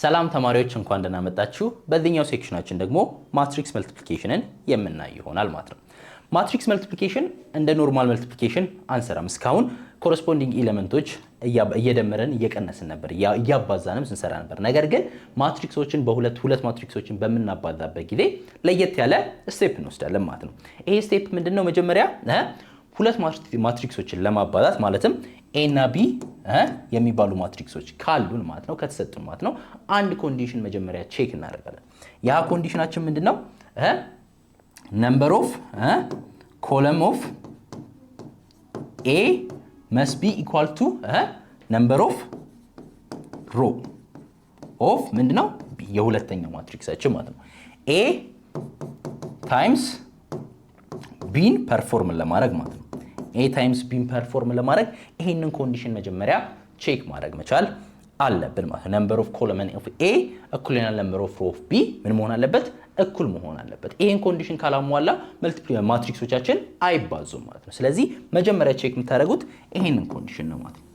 ሰላም ተማሪዎች እንኳን ደህና መጣችሁ። በዚህኛው ሴክሽናችን ደግሞ ማትሪክስ መልቲፕሊኬሽንን የምናይ ይሆናል ማለት ነው። ማትሪክስ መልቲፕሊኬሽን እንደ ኖርማል መልቲፕሊኬሽን አንሰራም። እስካሁን ኮረስፖንዲንግ ኤሌመንቶች እየደመረን እየቀነስን ነበር፣ እያባዛንም ስንሰራ ነበር። ነገር ግን ማትሪክሶችን ሁለት ማትሪክሶችን በመናባዛበት ጊዜ ለየት ያለ ስቴፕ እንወስዳለን ማለት ነው። ይሄ ስቴፕ ምንድነው? መጀመሪያ ሁለት ማትሪክሶችን ለማባዛት ማለትም ኤ እና ቢ የሚባሉ ማትሪክሶች ካሉን ማለት ነው ከተሰጡን ማለት ነው አንድ ኮንዲሽን መጀመሪያ ቼክ እናደርጋለን። ያ ኮንዲሽናችን ምንድነው? number of column of A must be equal to number of row of ምንድነው? የሁለተኛው ማትሪክሳችን ማለት ነው። A times B ፐርፎርም ለማድረግ ማለት ነው። A times B ፐርፎርም ለማድረግ ይሄንን ኮንዲሽን መጀመሪያ ቼክ ማድረግ መቻል አለብን ማለት ነው። number of column of A እኩል ይሆናል number of row of B ምን መሆን አለበት? እኩል መሆን አለበት። ይሄን ኮንዲሽን ካላሟላ መልቲፕሊኬሽን ማትሪክሶቻችን አይባዙም ማለት ነው። ስለዚህ መጀመሪያ ቼክ የምታደርጉት ይሄንን ኮንዲሽን ነው ማለት ነው።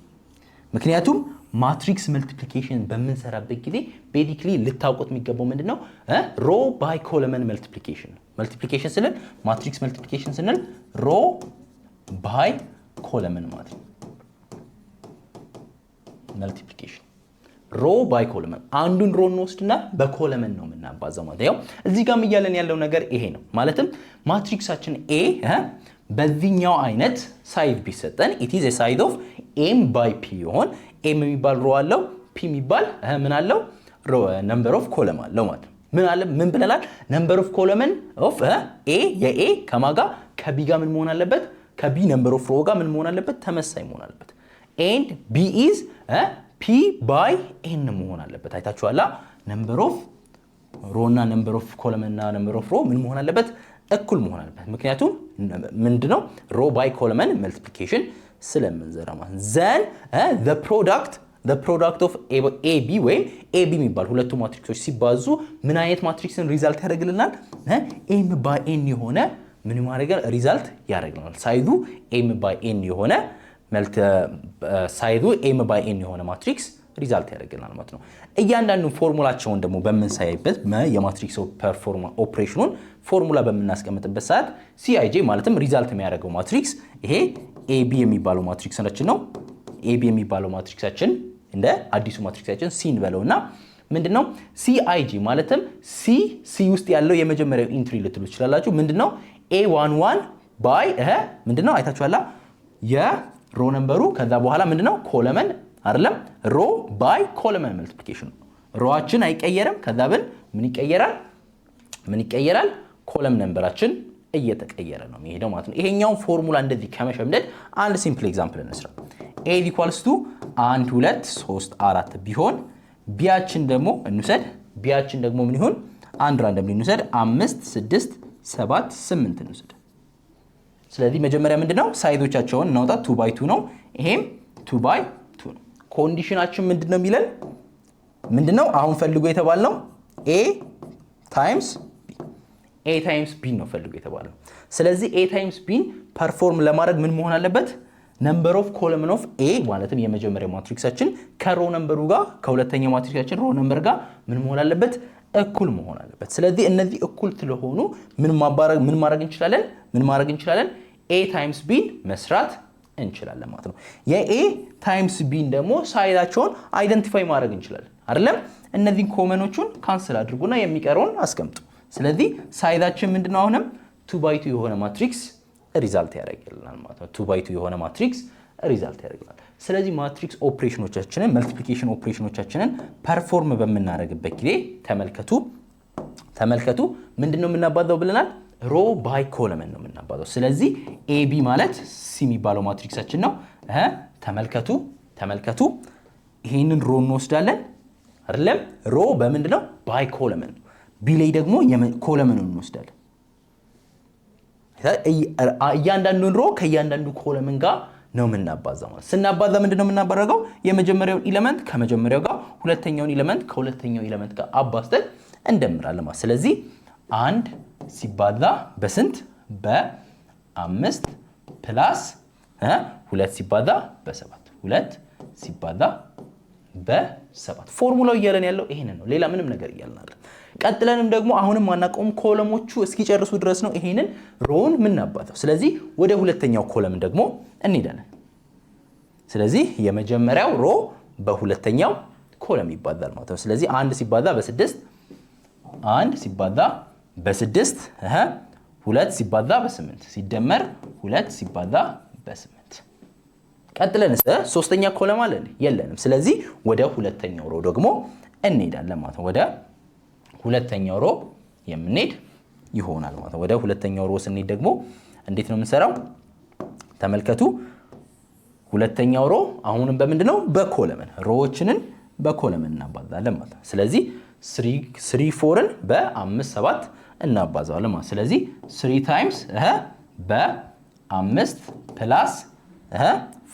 ምክንያቱም ማትሪክስ መልቲፕሊኬሽን በምንሰራበት ጊዜ ቤዚክሊ ልታውቁት የሚገባው ምንድነው? ሮ ባይ ኮለመን መልቲፕሊኬሽን መልቲፕሊኬሽን ስንል ማትሪክስ መልቲፕሊኬሽን ስንል ሮ ባይ ኮለመን ማለት ነው። መልቲፕሊኬሽን ሮ ባይ ኮለመን አንዱን ሮ እንወስድና በኮለመን ነው የምናባዛው ማለት ነው። እዚህ ጋርም እያለን ያለው ነገር ይሄ ነው። ማለትም ማትሪክሳችን ኤ በዚህኛው አይነት ሳይዝ ቢሰጠን it is a size of m by p ይሆን m የሚባል ሮ አለው p የሚባል ምን አለው number of column አለው ማለት ነው። ምን ብለናል? number of column of a የኤ ከማጋ ከቢ ጋር ምን መሆን አለበት? ከቢ number of row ጋር ምን መሆን አለበት? ተመሳሳይ መሆን አለበት። and b is p by n መሆን አለበት። አይታችኋላ? number of row እና number of column እና number of row ምን መሆን አለበት? እኩል መሆን አለበት። ምክንያቱም ምንድነው? row by column multiplication ስለምንሰራ ማለት then the product of AB ወይም AB የሚባል ሁለቱ ማትሪክሶች ሲባዙ ምን አይነት ማትሪክስን ሪዛልት ያደርግልናል? m by n የሆነ ምን ማድረግ ሪዛልት ያደርግልናል? ሳይዙ m by n የሆነ ሳይዙ m by n የሆነ ማትሪክስ ሪዛልት ያደርግልናል ማለት ነው። እያንዳንዱ ፎርሙላቸውን ደግሞ በመንሳይበት የማትሪክስ ኦፕሬሽኑን ፎርሙላ በመናስቀምጥበት ሰዓት CIJ ማለትም ሪዛልት የሚያደርገው ማትሪክስ ይሄ AB የሚባለው ማትሪክሳችን ነው። AB የሚባለው ማትሪክሳችን እንደ አዲሱ ማትሪክሳችን C እንበለውና ምንድነው? CIJ ማለትም C ውስጥ ያለው የመጀመሪያው ኢንትሪ ልትሉ ትችላላችሁ። ምንድነው? A11 by ምንድነው? አይታችኋላ? የሮ ነምበሩ ከዛ በኋላ ምንድነው? ኮለመን አይደለም ሮ ባይ ኮለመን መልቲፕሊኬሽን ሮአችን አይቀየርም። ከዛ ምን ይቀየራል? ኮለም ነምበራችን እየተቀየረ ነው የሚሄደው ማለት ነው። ይሄኛው ፎርሙላ እንደዚህ ከመሸምደድ አንድ ሲምፕል ኤግዛምፕል እንስራ። a = 1 2 3 4 ቢሆን ቢያችን ደግሞ እንውሰድ። ቢያችን ደግሞ ምን ይሁን? አንድ ራንደም እንውሰድ 5 6 7 8 እንውሰድ። ስለዚህ መጀመሪያ ምንድነው? ሳይዞቻቸውን እናውጣ። 2 by 2 ነው። ይሄም 2 by 2 ነው። ኮንዲሽናችን ምንድነው የሚለን? ምንድነው አሁን ፈልጎ የተባልነው? a times b ነው ፈልጎ የተባለው። ስለዚህ a times b ፐርፎርም ለማድረግ ምን መሆን አለበት? number of column of a ማለትም የመጀመሪያው ማትሪክሳችን ከሮ ነምበሩ ጋር ከሁለተኛው ማትሪክሳችን ሮ ነምበር ጋር ምን መሆን አለበት? እኩል መሆን አለበት። ስለዚህ እነዚህ እኩል ስለሆኑ ምን ማድረግ እንችላለን? a times b መስራት እንችላለን ማለት ነው። የa times b ደግሞ ሳይዛቸውን አይደንቲፋይ ማድረግ እንችላለን አይደለም? እነዚህን ኮመኖቹን ካንሰል አድርጉና የሚቀረውን አስቀምጡ። ስለዚህ ሳይዛችን ምንድነው? አሁንም 2 by 2 የሆነ ማትሪክስ ሪዛልት ያደርግልናል ማለት ነው። 2 by 2 የሆነ ማትሪክስ ሪዛልት ያደርግልናል። ስለዚህ ማትሪክስ ኦፕሬሽኖቻችንን መልቲፕሊኬሽን ኦፕሬሽኖቻችንን ፐርፎርም በመናደርግበት ጊዜ ተመልከቱ ምንድነው የምናባዛው ብለናል? ሮ ባይ ኮለመን ነው የምናባዛው። ስለዚህ AB ማለት C የሚባለው ማትሪክሳችን ነው። ተመልከቱ ይሄንን ሮ እንወስዳለን አይደለም? ሮ በምንድነው? ባይ ኮለመን። ቢ ላይ ደግሞ ኮለመኑን እንወስዳለን። እያንዳንዱን ሮ ከእያንዳንዱ ኮለመን ጋር ነው የምናባዛው ማለት። ስናባዛ ምንድነው የምናባረገው? የመጀመሪያውን ኤሌመንት ከመጀመሪያው ጋር፣ ሁለተኛውን ኤሌመንት ከሁለተኛው ኤሌመንት ጋር አባዝተን እንደምራለን ማለት። ስለዚህ 1 ሲባዛ በስንት? በ5 ፕላስ 2 ሲባዛ በ7 2 ሲባዛ በ7 ፎርሙላው እያለን ያለው ይሄንን ነው ሌላ ምንም ነገር እያልን አይደለም ቀጥለንም ደግሞ አሁንም ማናቀውም ኮለሞቹ እስኪጨርሱ ድረስ ነው ይሄንን ሮውን ምናባተው ስለዚህ ወደ ሁለተኛው ኮለም ደግሞ እንሄዳለን ስለዚህ የመጀመሪያው ሮ በሁለተኛው ኮለም ይባዛል ማለት ነው ስለዚህ 1 ሲባዛ በ6 1 ሲባዛ በ6 2 ሲባዛ በ8 ሲደመር 2 ሲባዛ በ8 ቀጥለንስ ሶስተኛ ኮለም አለ የለንም ስለዚህ ወደ ሁለተኛው ሮ ደግሞ እንሄዳለን ማለት ነው ወደ ሁለተኛው ሮ የምንሄድ ይሆናል ማለት ነው ወደ ሁለተኛው ሮ ስንሄድ ደግሞ እንዴት ነው የምንሰራው ተመልከቱ ሁለተኛው ሮ አሁንም በምንድነው በኮለምን ሮዎችንን በኮለምን እናባዛለን ማለት ነው ስለዚህ 3 4ን በ5 7 እናባዛዋለን ማለት ስለዚህ 3 ታይምስ በ5 ፕላስ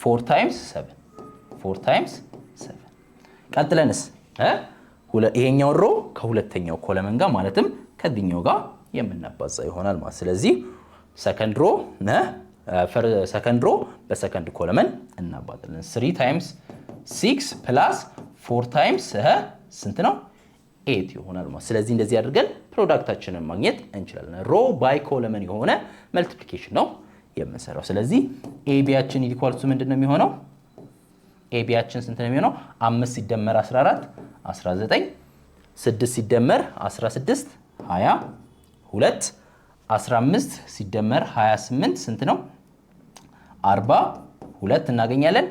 4 ታይምስ 7 4 ታይምስ 7 ቀጥለንስ ይሄኛው ሮ ከሁለተኛው ኮለመን ጋር ማለትም ከዚህኛው ጋር የምናባዛ ይሆናል ማለት ስለዚህ ሰከንድ ሮ በሰከንድ ኮለመን እናባዛለን 3 ታይምስ 6 ፕላስ 4 ታይምስ ስንት ነው 8 ይሆናል ማለት ስለዚህ እንደዚህ አድርገን ፕሮዳክታችንን ማግኘት እንችላለን ሮ ባይ ኮለመን የሆነ መልቲፕሊኬሽን ነው የምንሰራው ስለዚህ ኤቢያችን ኢኳልስ ምንድነው የሚሆነው ኤቢያችን ስንት ነው የሚሆነው 5 ሲደመር 14 19 6 ሲደመር 16 22 15 ሲደመር 28 ስንት ነው 42 እናገኛለን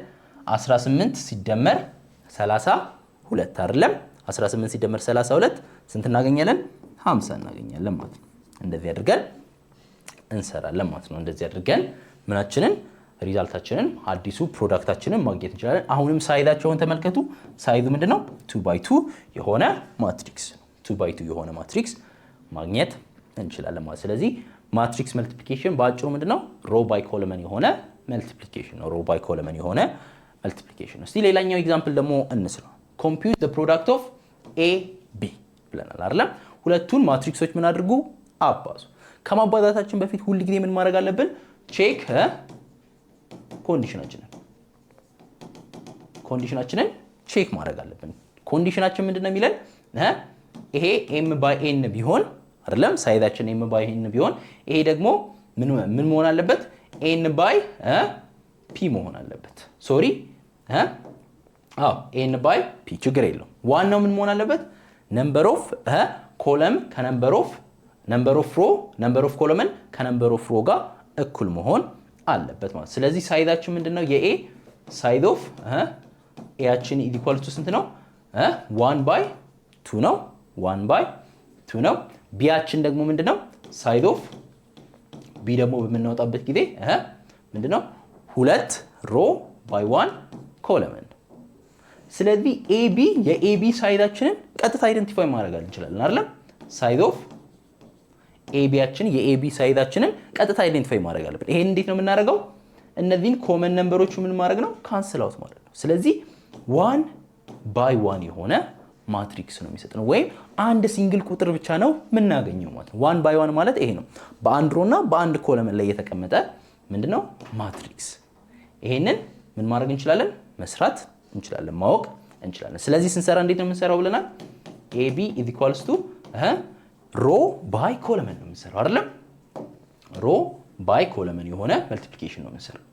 18 ሲደመር 32 አይደለም 18 ሲደመር 32 ስንት እናገኛለን 50 እናገኛለን ማለት ነው እንደዚህ አድርገን እንሰራለን ማለት ነው እንደዚህ አድርገን ምናችንን ሪዛልታችንን አዲሱ ፕሮዳክታችንን ማግኘት እንችላለን አሁንም ሳይዛቸውን ተመልከቱ ሳይዙ ምንድነው 2 by 2 የሆነ ማትሪክስ 2 by 2 የሆነ ማትሪክስ ማግኘት እንችላለን ማለት ስለዚህ ማትሪክስ መልቲፕሊኬሽን ባጭሩ ምንድነው ሮ ባይ ኮለመን የሆነ መልቲፕሊኬሽን ነው ሮ ባይ ኮለመን የሆነ መልቲፕሊኬሽን ነው እስቲ ሌላኛው ኤግዛምፕል ደግሞ እንስራ compute the product of a b ብለናል አይደል ሁለቱን ማትሪክሶች ምን አድርጉ አባዙ ከማባዛታችን በፊት ሁሉ ጊዜ ምን ማድረግ አለብን ቼክ ኮንዲሽናችንን ቼክ ማድረግ አለብን ኮንዲሽናችን ምንድነው የሚለን ይሄ m by n ቢሆን አይደለም ሳይዛችን m by n ቢሆን ይሄ ደግሞ ምን መሆን አለበት n by p መሆን አለበት ሶሪ n by p ችግር የለውም ዋናው ምን መሆን አለበት number of column ከነምበር ኦፍ ሮ number of column ከነምበር ኦፍ ሮ ጋር እኩል መሆን አለበት ማለት ስለዚህ ሳይዛችን ምንድነው የኤ ሳይዝ ኦፍ ኤያችን ኢኳል ቱ ስንት ነው 1 by 2 ነው 1 by 2 ነው ቢያችን ደግሞ ምንድነው ሳይዝ ኦፍ ቢ ደግሞ በመናወጣበት ጊዜ ምንድነው 2 ሮ by 1 ኮለመን ስለዚህ ኤቢ የኤቢ ሳይዛችንን ቀጥታ አይደንቲፋይ ማድረግ እንችላለን አይደል ሳይዝ ኦፍ ኤቢያችን የኤቢ ሳይዛችንን ቀጥታ አይደንቲፋይ ማድረግ አለብን ይሄን እንዴት ነው የምናደርገው እነዚህን ኮመን ነምበሮቹ ምን ማድረግ ነው ካንስል አውት ማለት ነው ስለዚህ 1 by 1 የሆነ ማትሪክስ ነው የሚሰጠው ወይ አንድ ሲንግል ቁጥር ብቻ ነው የምናገኘው ማለት ነው 1 by 1 ማለት ይሄ ነው በአንድ ሮና በአንድ ኮለመን ላይ የተቀመጠ ምንድነው ማትሪክስ ይሄንን ምን ማድረግ እንችላለን መስራት እንችላለን ማወቅ እንችላለን ስለዚህ ስንሰራ እንዴት ነው የምንሰራው ብለናል AB ሮ ባይ ኮለመን ነው የምንሰራው አይደለም ሮ ባይ ኮለመን የሆነ መልቲፕሊኬሽን ነው የምንሰራው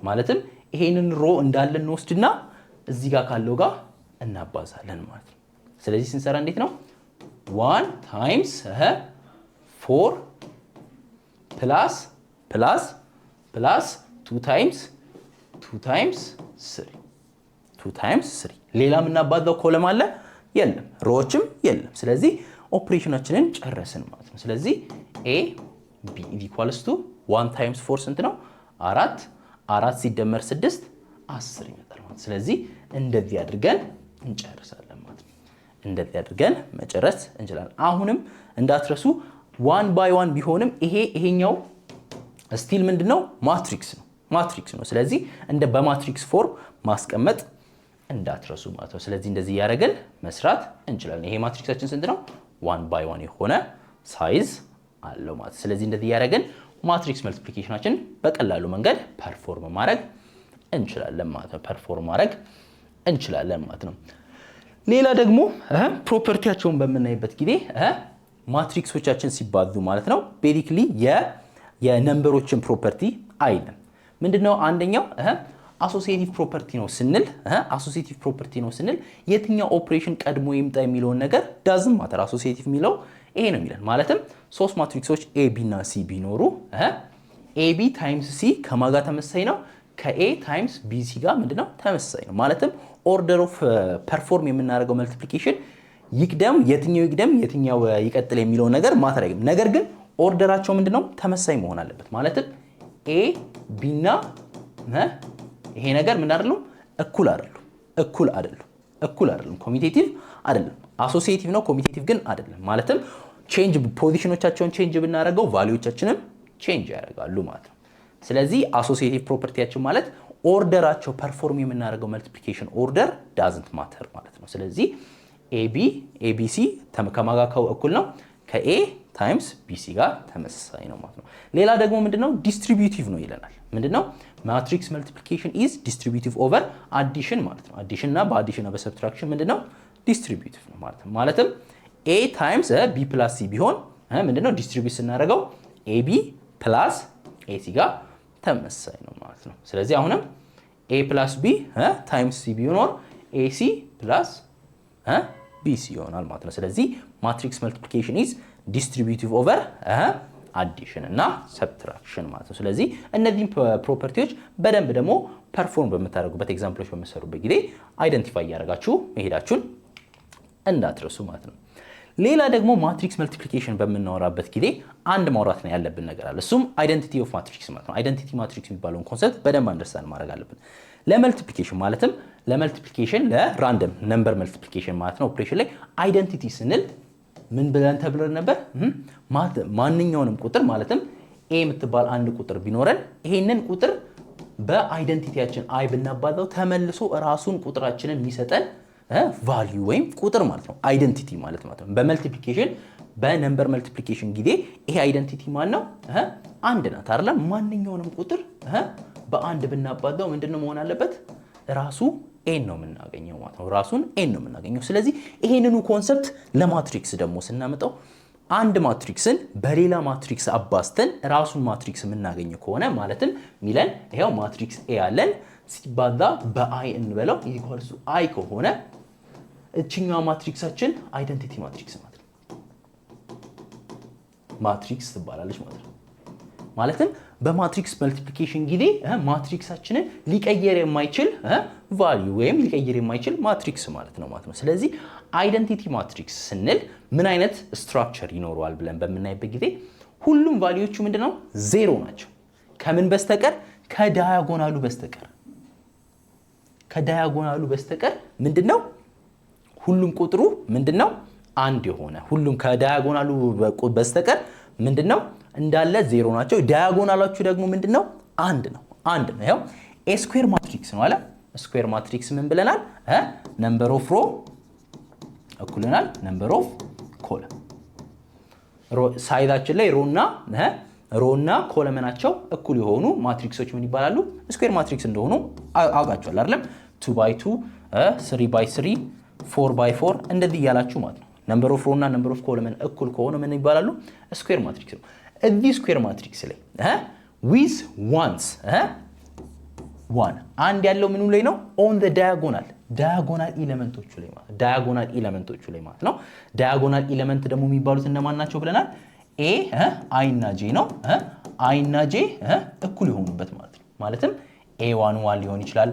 ማለትም ይሄንን ሮ እንዳለ እንወስድና እዚህ ጋር ካለው ጋር እናባዛለን ማለት ነው ስለዚህ ስንሰራ እንዴት ነው 1 ታይምስ 4 ፕላስ 2 ታይምስ 3 ሌላ ምናባዛው ኮለም አለ የለም ሮዎችም የለም ስለዚህ ኦፕሬሽናችንን ጨረስን ማለት ነው ስለዚህ a b = 1 ታይምስ 4 ስንት ነው 4 ሲደመር 6 10 ይመጣል ማለት ስለዚህ እንደዚህ አድርገን እንጨርሳለን ማለት ነው እንደዚህ አድርገን መጨረስ እንችላለን አሁንም እንዳትረሱ 1 by 1 ቢሆንም ይሄኛው ስቲል ምንድነው ማትሪክስ ነው ስለዚህ እንደ በማትሪክስ ፎርም ማስቀመጥ እንዳትረሱ ማለት ነው ስለዚህ እንደዚህ ያደረግን መስራት እንችላለን ይሄ ማትሪክሳችን ስንት ነው 1 by 1 የሆነ ሳይዝ አለው ማለት ስለዚህ እንደዚህ ያደረግን ማትሪክስ መልቲፕሊኬሽናችን በቀላሉ መንገድ ፐርፎርም ማድረግ እንችላለን ማለት ነው ፐርፎርም ማድረግ እንችላለን ማለት ነው። ሌላ ደግሞ ፕሮፐርቲያቸውን በምናይበት ጊዜ ማትሪክሶቻችን ሲባዙ ማለት ነው ቤዚክሊ የነምበሮችን ፕሮፐርቲ አይደለም። ምንድነው አንደኛው አሶሲኤቲቭ ፕሮፐርቲ ነው ስንል የትኛው ኦፕሬሽን ቀድሞ ይምጣ የሚለውን ነገር ዳዝንት ማተር። አሶሲኤቲቭ የሚለው ይሄ ነው የሚለን። ማለትም ሶስት ማትሪክሶች ኤቢ እና ሲ ቢኖሩ ኤቢ ታይምስ ሲ ከማጋ ተመሳሳይ ነው ከኤ ታይምስ ቢሲ ጋር ምንድነው ተመሳሳይ ነው። ማለትም ኦርደር ኦፍ ፐርፎርም የምናደርገው መልቲፕሊኬሽን የትኛው ይቀጥል የሚለው ነገር ማተር አይገኝም። ነገር ግን ኦርደራቸው ምንድነው ተመሳሳይ መሆን አለበት። ማለትም ኤ ቢ እና ይሄ ነገር ምን አይደለም እኩል አይደለም ኮሚቴቲቭ አይደለም። አሶሲኤቲቭ ነው ኮሚቴቲቭ ግን አይደለም። ማለትም ቼንጅ ፖዚሽኖቻቸውን ቼንጅ ብናደርገው ቫልዩዎቻችንም ቼንጅ ያደርጋሉ ማለት ነው። ስለዚህ አሶሲኤቲቭ ፕሮፐርቲያችን ማለት ኦርደራቸው ፐርፎርም የምናደርገው መልቲፕሊኬሽን ኦርደር ዳዝንት ማተር ማለት ነው። ስለዚህ ኤቢሲ ከማጋካው እኩል ነው ከኤ ታይምስ ቢሲ ጋር ተመሳሳይ ነው ማለት ነው። ሌላ ደግሞ ምንድነው ዲስትሪቢዩቲቭ ነው ይለናል። ምንድነው ማትሪክስ መልቲፕሊኬሽን ኢዝ ዲስትሪቢዩቲቭ ኦቨር አዲሽን ማለት ነው። አዲሽን እና በአዲሽን እና በሰብትራክሽን ምንድነው ዲስትሪቢዩቲቭ ነው ማለት ነው። ማለትም ኤ ታይምስ ቢ ፕላስ ሲ ቢሆን ምንድነው ዲስትሪቢዩት ስናደርገው ኤቢ ፕላስ ኤሲ ጋር ተመሳሳይ ነው ማለት ነው። ስለዚህ አሁንም ኤ ፕላስ ቢ ታይምስ ሲ ቢሆን ኤሲ ፕላስ ቢሲ ይሆናል ማለት ነው። ስለዚህ ማትሪክስ መልቲፕሊኬሽን ኢዝ ዲስትሪቢዩቲቭ ኦቨር አዲሽን እና ሰብትራክሽን ማለት ነው። ስለዚህ እነዚህን ፕሮፐርቲዎች በደንብ ደግሞ ፐርፎርም በምታደርጉበት ኤግዛምፕሎች በምትሰሩበት ጊዜ አይደንቲፋይ እያደረጋችሁ መሄዳችሁን እንዳትረሱ ማለት ነው። ሌላ ደግሞ ማትሪክስ መልቲፕሊኬሽን በምናወራበት ጊዜ አንድ ማውራት ነው ያለብን ነገር አለ። እሱም አይደንቲቲ ኦፍ ማትሪክስ ማለት ነው። አይደንቲቲ ማትሪክስ የሚባለውን ኮንሰፕት በደንብ አንደርስታንድ ማድረግ አለብን። ለመልቲፕሊኬሽን ማለትም ለራንደም ነምበር መልቲፕሊኬሽን ማለት ነው ኦፕሬሽን ላይ አይደንቲቲ ስንል ምን ብለን ተብለን ነበር? ማንኛውንም ቁጥር ማለትም ኤ የምትባል አንድ ቁጥር ቢኖረን ይሄንን ቁጥር በአይደንቲቲያችን አይ ብናባዛው ተመልሶ ራሱን ቁጥራችንን የሚሰጠን ቫልዩ ወይም ቁጥር ማለት ነው አይደንቲቲ ማለት ነው። በመልቲፕሊኬሽን በነምበር መልቲፕሊኬሽን ጊዜ ይሄ አይደንቲቲ ማን ነው? አንድ ናት አይደል? ማንኛውንም ቁጥር በአንድ ብናባዛው ምንድነው መሆን አለበት? ራሱ ኤን ነው የምናገኘው ማለት ነው። ራሱን ኤን ነው የምናገኘው። ስለዚህ ይሄንኑ ኮንሰፕት ለማትሪክስ ደግሞ ስናመጣው አንድ ማትሪክስን በሌላ ማትሪክስ አባዝተን ራሱን ማትሪክስ የምናገኘው ከሆነ ማለትም ሚለን ይሄው ማትሪክስ ኤ አለን ሲባዛ በአይ እንበለው ኢኳልስ አይ ከሆነ እቺኛው ማትሪክሳችን አይደንቲቲ ማትሪክስ ማለት ነው። ማትሪክስ ትባላለች ማለት ነው። ማለትም በማትሪክስ መልቲፕሊኬሽን ጊዜ ማትሪክሳችንን ሊቀየር የማይችል ቫልዩ ወይም ሊቀየር የማይችል ማትሪክስ ማለት ነው ማለት ነው። ስለዚህ አይደንቲቲ ማትሪክስ ስንል ምን አይነት ስትራክቸር ይኖረዋል ብለን በምናይበት ጊዜ ሁሉም ቫልዩዎቹ ምንድነው ዜሮ ናቸው። ከምን በስተቀር ከዳያጎናሉ በስተቀር ምንድነው ሁሉም ቁጥሩ ምንድነው አንድ የሆነ ሁሉም ከዳያጎናሉ በስተቀር ምንድነው እንዳለ ዜሮ ናቸው። ዳያጎናላችሁ ደግሞ ምንድነው አንድ ነው። ያው ኤ ስኩዌር ማትሪክስ ነው አለ። ስኩዌር ማትሪክስ ምን ብለናል? ነምበር ኦፍ ሮ እኩልናል ነምበር ኦፍ ኮለም። ሳይዛችን ላይ ሮና ኮለመናቸው እኩል የሆኑ ማትሪክሶች ምን ይባላሉ? ስኩዌር ማትሪክስ እንደሆኑ አውቃችኋል አይደለም? 2x2 3x3 4x4 እንደዚህ እያላችሁ ማለት ነው። ነምበር ኦፍ ሮ እና ነምበር ኦፍ ኮለመን እኩል ከሆነ ምን ይባላሉ? ስኩዌር ማትሪክስ ነው። እዚህ ስኩዌር ማትሪክስ ላይ ዊዝ ዋንስ አንድ ያለው ምኑ ላይ ነው? ኦን ዘ ዳያጎናል ኤሌመንቶቹ ላይ ማለት ነው። ዳያጎናል ኤሌመንት ደግሞ የሚባሉት እነማን ናቸው ብለናል? ኤ አይ እና ጄ ነው። አይ እና ጄ እኩል የሆኑበት ማለት ነው። ማለትም A11 ሊሆን ይችላል፣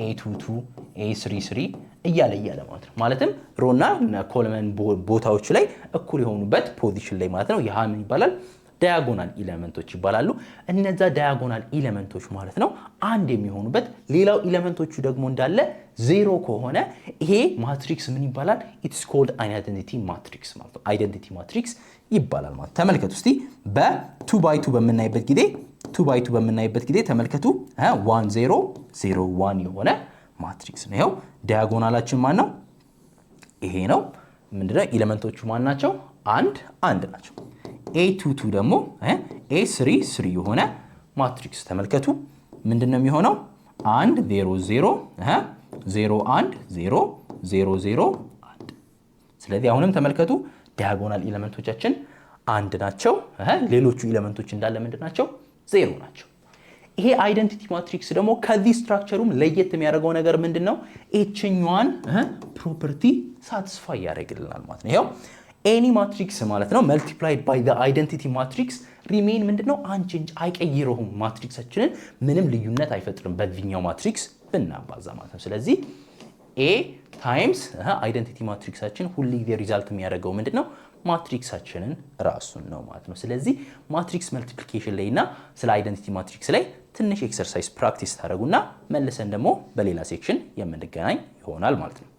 A22፣ A33 እያለ ማለት ነው። ማለትም ሮና ኮለመን ቦታዎቹ ላይ እኩል የሆኑበት ፖዚሽን ላይ ማለት ነው። ይሄ ምን ይባላል? ዳያጎናል ኤሌመንቶች ይባላሉ። እነዛ ዳያጎናል ኤሌመንቶች ማለት ነው አንድ የሚሆኑበት፣ ሌላው ኤሌመንቶቹ ደግሞ እንዳለ ዜሮ ከሆነ ይሄ ማትሪክስ ምን ይባላል? ኢትስ ኮልድ አይደንቲቲ ማትሪክስ ማለት ነው። አይደንቲቲ ማትሪክስ ይባላል ማለት ተመልከቱ እስቲ በ2x2 በምናይበት ጊዜ ተመልከቱ 1 0 0 1 የሆነ ማትሪክስ ነው። ይሄው ዳያጎናላችን ማን ነው? ይሄ ነው። ምንድነው ኤሌመንቶቹ ማን ናቸው? አንድ ናቸው። A22 ደግሞ A33 የሆነ ማትሪክስ ተመልከቱ። ምንድነው የሚሆነው? 1 0 0 0 1 0 0 0 1 ስለዚህ አሁንም ተመልከቱ ዲያጎናል ኤሌመንቶቻችን አንድ ናቸው ሌሎቹ ኤሌመንቶች እንዳለ ምንድናቸው 0 ናቸው ይሄ አይደንቲቲ ማትሪክስ ደግሞ ከዚህ ስትራክቸሩም ለየት የሚያደርገው ነገር ምንድነው እቺኛዋን ፕሮፐርቲ ሳቲስፋይ ያደርግልናል ማለት ነው ይሄው ኤኒ ማትሪክስ ማለት ነው multiplied by the identity matrix ሪሜን ምንድነው አንቼንጅ አይቀይረውም ማትሪክሳችንን ምንም ልዩነት አይፈጥርም በዚህኛው ማትሪክስ ብናባዛ ማለት ነው ስለዚህ a times አይደንቲቲ ማትሪክሳችን ሁሉ ጊዜ ሪዛልት የሚያደርገው ምንድነው ማትሪክሳችንን ራሱን ነው ማለት ነው ስለዚህ ማትሪክስ መልቲፕሊኬሽን ላይና ስለ አይደንቲቲ ማትሪክስ ላይ ትንሽ ኤክሰርሳይዝ ፕራክቲስ ታደርጉና መልሰን ደግሞ በሌላ ሴክሽን የምንገናኝ ይሆናል ማለት ነው